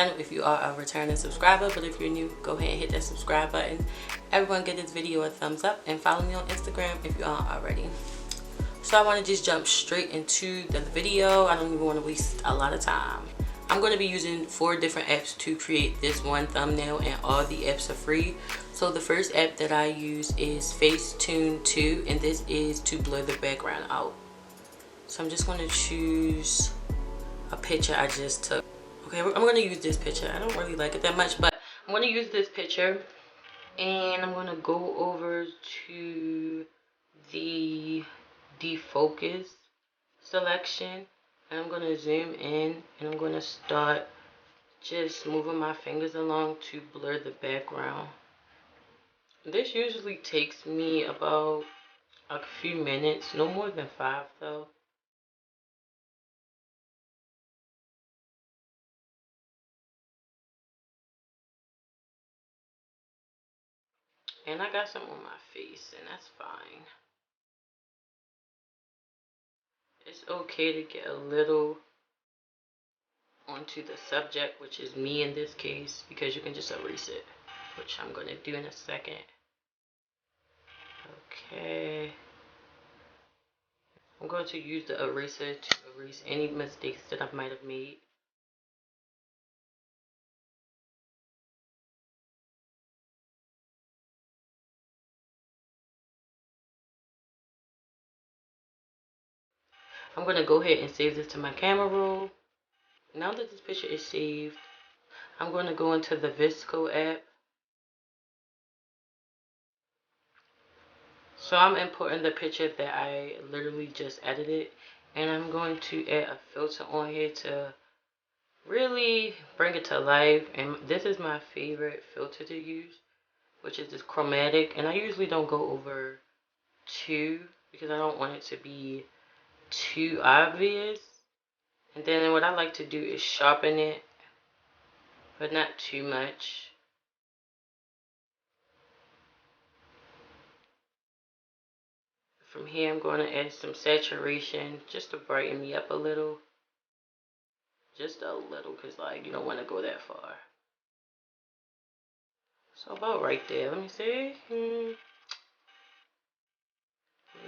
channel if you are a returning subscriber, but if you're new, go ahead and hit that subscribe button. Everyone give this video a thumbs up and follow me on Instagram if you aren't already. So I want to just jump straight into the video. I don't even want to waste a lot of time. I'm going to be using 4 different apps to create this one thumbnail, and all the apps are free. So the first app that I use is FACETUNE 2, and this is to blur the background out. So I'm just going to choose a picture I just took. Okay, I'm going to use this picture. I don't really like it that much, but I'm going to use this picture, and I'm going to go over to the defocus selection, and I'm going to zoom in, and I'm going to start just moving my fingers along to blur the background. This usually takes me about a few minutes, no more than 5 though. And I got some on my face, and that's fine. It's okay to get a little onto the subject, which is me in this case, because you can just erase it, which I'm going to do in a second. Okay. I'm going to use the eraser to erase any mistakes that I might have made. I'm going to go ahead and save this to my camera roll. Now that this picture is saved, I'm going to go into the VSCO app. So I'm importing the picture that I literally just edited, and I'm going to add a filter on here to really bring it to life. And this is my favorite filter to use, which is this chromatic, and I usually don't go over 2 because I don't want it to be too obvious. And then what I like to do is sharpen it, but not too much. From here, I'm going to add some saturation just to brighten me up a little. Just a little, because like you don't want to go that far. So about right there. Let me see.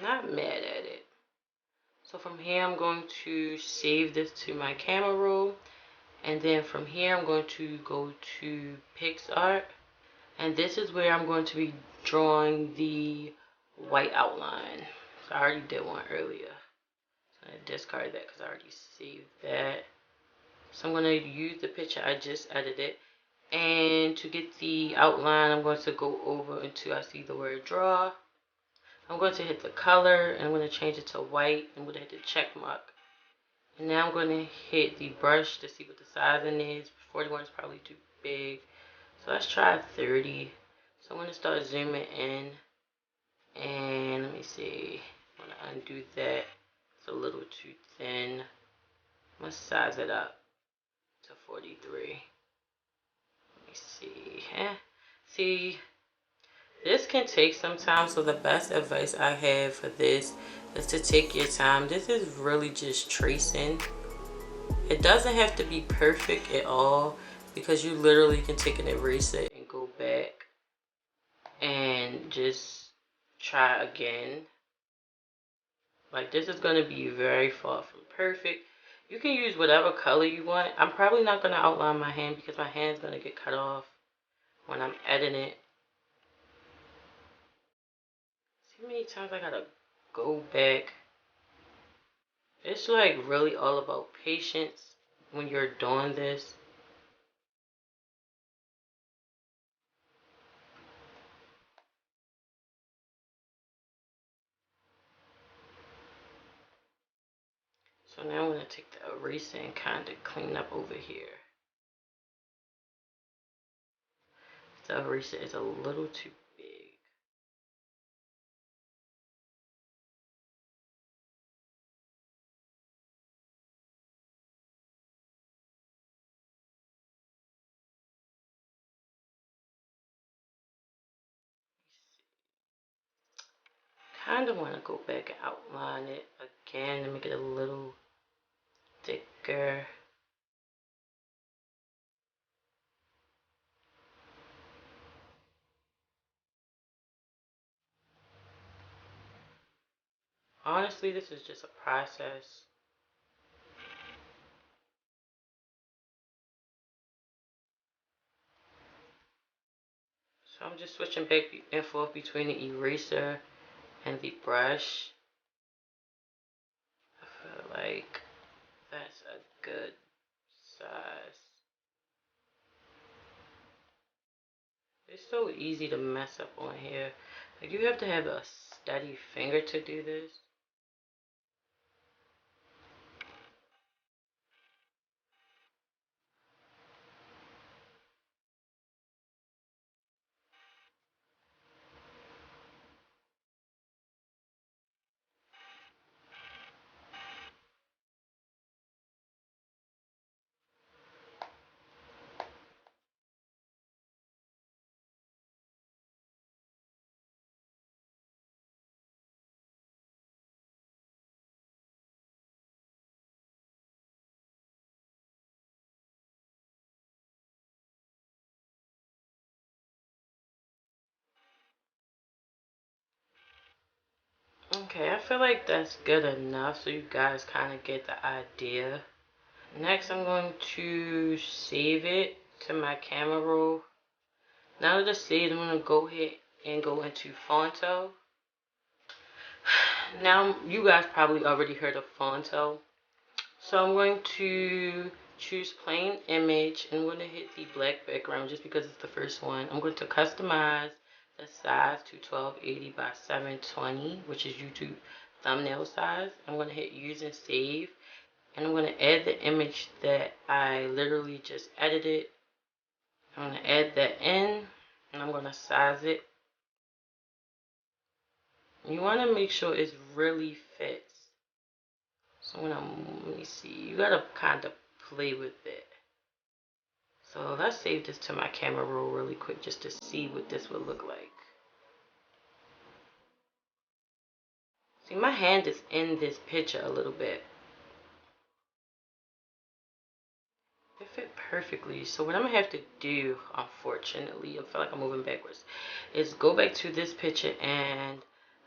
Not mad at it. So from here, I'm going to save this to my camera roll. And then from here, I'm going to go to PICSART. And this is where I'm going to be drawing the white outline. So I already did one earlier. So I discard that because I already saved that. So I'm going to use the picture I just edited. And to get the outline, I'm going to go over until I see the word draw. I'm going to hit the color, and I'm going to change it to white. I'm going to hit the check mark. And now I'm going to hit the brush to see what the sizing is. 41 is probably too big. So let's try 30. So I'm going to start zooming in. And let me see. I'm going to undo that. It's a little too thin. I'm going to size it up to 43. Let me see. See, this can take some time, so the best advice I have for this is to take your time. This is really just tracing. It doesn't have to be perfect at all, because you literally can take an eraser and go back and just try again. Like, this is going to be very far from perfect. You can use whatever color you want. I'm probably not going to outline my hand because my hand's going to get cut off when I'm editing it. See how many times I gotta go back. It's like really all about patience when you're doing this. So now I'm gonna take the eraser and kind of clean up over here. The eraser is a little too big. Kind of want to go back and outline it again to make it a little thicker. honestly, this is just a process. So I'm just switching back and forth between the eraser and the brush. I feel like that's a good size. It's so easy to mess up on here. Like, you have to have a steady finger to do this. Okay, I feel like that's good enough so you guys kind of get the idea. Next, I'm going to save it to my camera roll. Now that it's saved, I'm going to go ahead and go into PHONTO. Now, you guys probably already heard of PHONTO. So I'm going to choose plain image and I'm going to hit the black background just because it's the first one. I'm going to customize the size to 1280 by 720, which is YouTube thumbnail size. I'm going to hit use and save, and I'm going to add the image that I literally just edited. I'm going to add that in, and I'm going to size it. You want to make sure it really fits. So let me see, you got to kind of play with it. So let's save this to my camera roll really quick just to see what this would look like. See, my hand is in this picture a little bit. It fit perfectly. So what I'm going to have to do, unfortunately, I feel like I'm moving backwards, is go back to this picture and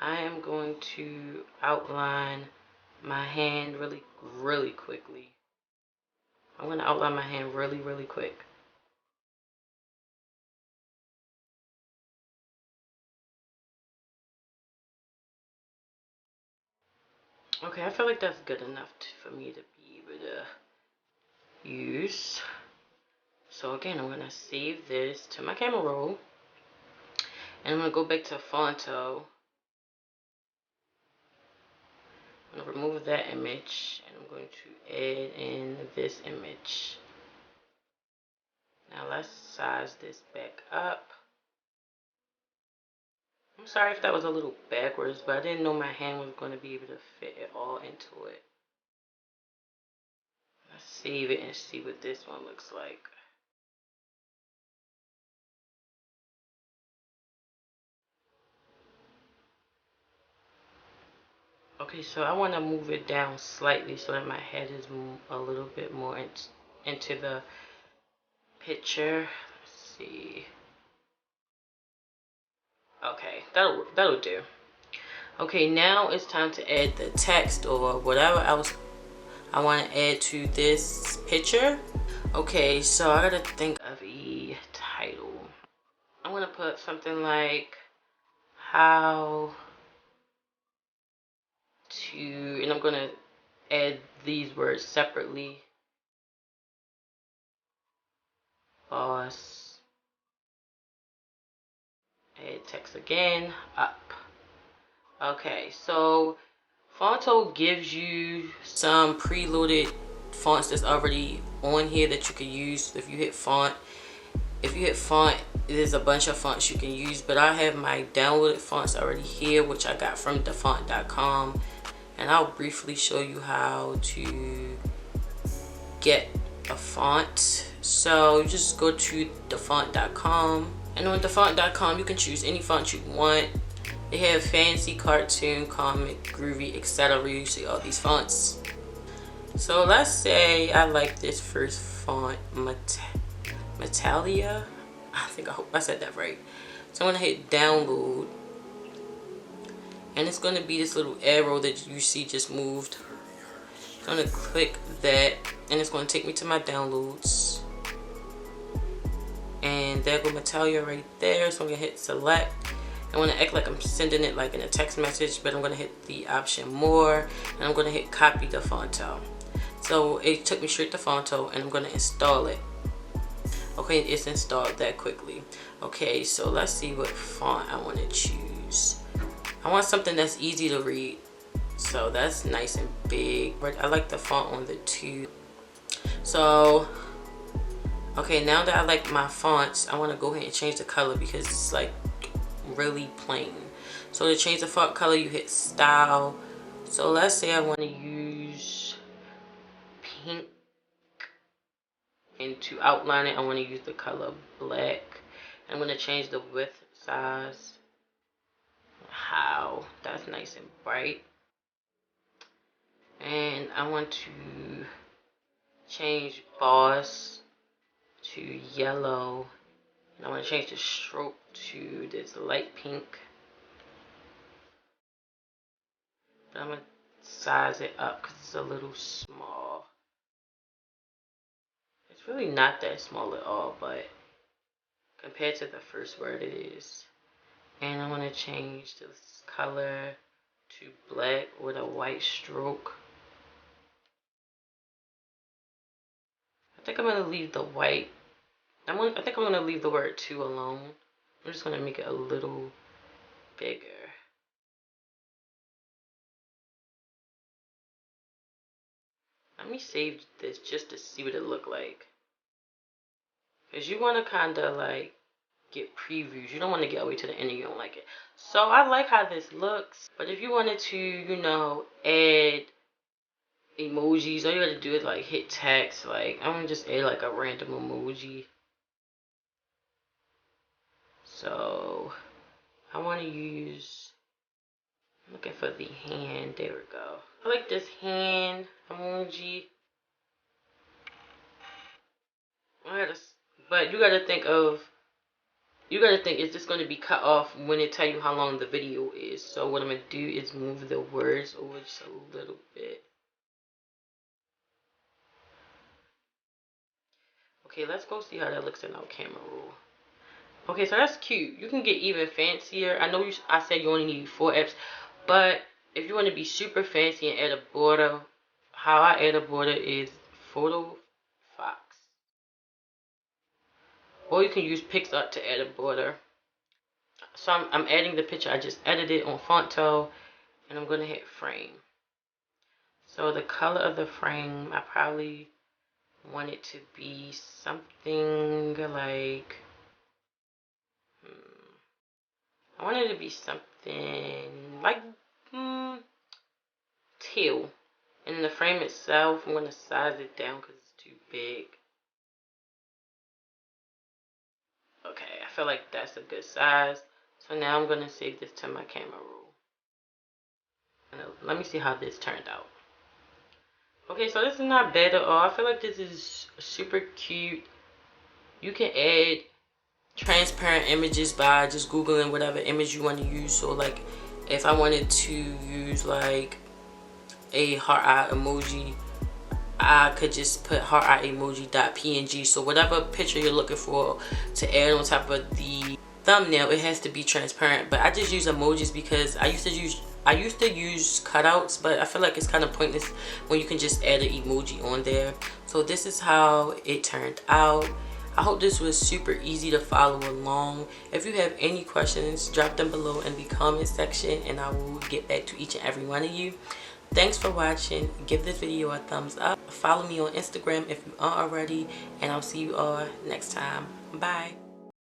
I am going to outline my hand really quickly. I'm going to outline my hand really quick. Okay, I feel like that's good enough for me to be able to use. So again, I'm going to save this to my camera roll. And I'm going to go back to PHONTO. I'm going to remove that image. And I'm going to add in this image. Now let's size this back up. I'm sorry if that was a little backwards, but I didn't know my hand was going to be able to fit it all into it. Let's save it and see what this one looks like. Okay, so I want to move it down slightly so that my head is a little bit more into the picture. Let's see. Okay, that'll do. Okay, now it's time to add the text or whatever else I want to add to this picture. Okay, so I gotta think of a title. I'm gonna put something like how to, and I'm gonna add these words separately. Boss. Add text again. Up. Okay, so PHONTO gives you some preloaded fonts that's already on here that you can use. If you hit font, there's a bunch of fonts you can use, but I have my downloaded fonts already here, which I got from thefont.com, and I'll briefly show you how to get a font. So you just go to thefont.com, and on thefont.com you can choose any font you want. They have fancy, cartoon, comic, groovy, etc. You see all these fonts. So let's say I like this first font, Metalia. I hope I said that right. So I'm gonna hit download, and it's going to be this little arrow that you see just moved. I'm going to click that, and it's going to take me to my downloads. And there goes Natalia right there. So I'm going to hit select. I want to act like I'm sending it like in a text message, but I'm going to hit the option more, and I'm going to hit copy the PHONTO. So it took me straight to PHONTO, and I'm going to install it. Okay, it's installed that quickly. Okay, so let's see what font I want to choose. I want something that's easy to read. So that's nice and big. I like the font on the 2. So, okay, now that I like my fonts, I want to go ahead and change the color because it's like really plain. So to change the font color, you hit style. So let's say I want to use pink, and to outline it I want to use the color black. I'm going to change the width size. How that's nice and bright. And I want to change boss to yellow. And I want to change the stroke to this light pink. But I'm going to size it up because it's a little small. It's really not that small at all, but compared to the first word it is. And I'm going to change this color to black with a white stroke. I think I'm going to leave the white. I think I'm going to leave the word 2 alone. I'm just going to make it a little bigger. Let me save this just to see what it look like. Because you want to kind of like get previews. You don't want to get all the way to the end and you don't like it. So I like how this looks. But if you wanted to, you know, add emojis, all you got to do is like hit text. Like I'm going to just add like a random emoji. So I want to use, I'm looking for the hand. There we go. I like this hand emoji. But you gotta think, is this going to be cut off when it tell you how long the video is? So what I'm going to do is move the words over just a little bit. Okay, let's go see how that looks in our camera roll. Okay, so that's cute. You can get even fancier. I know I said you only need 4 apps, but if you want to be super fancy and add a border, how I add a border is PHOTOFOX. Or you can use PICSART to add a border. So I'm adding the picture I just edited on PHONTO, and I'm going to hit frame. So the color of the frame, I probably want it to be something like, I want it to be something like teal. And in the frame itself, I'm going to size it down because it's too big. Okay, I feel like that's a good size. So now I'm going to save this to my camera roll. And let me see how this turned out. Okay, so this is not bad at all. I feel like this is super cute. You can add transparent images by just googling whatever image you want to use. So like if I wanted to use like a heart eye emoji, I could just put heart eye emoji.png. So whatever picture you're looking for to add on top of the thumbnail, it has to be transparent. But I just use emojis because I used to use cutouts, but I feel like it's kind of pointless when you can just add an emoji on there. So this is how it turned out. I hope this was super easy to follow along. If you have any questions, drop them below in the comment section and I will get back to each and every one of you. Thanks for watching. Give this video a thumbs up. Follow me on Instagram if you aren't already, and I'll see you all next time. Bye.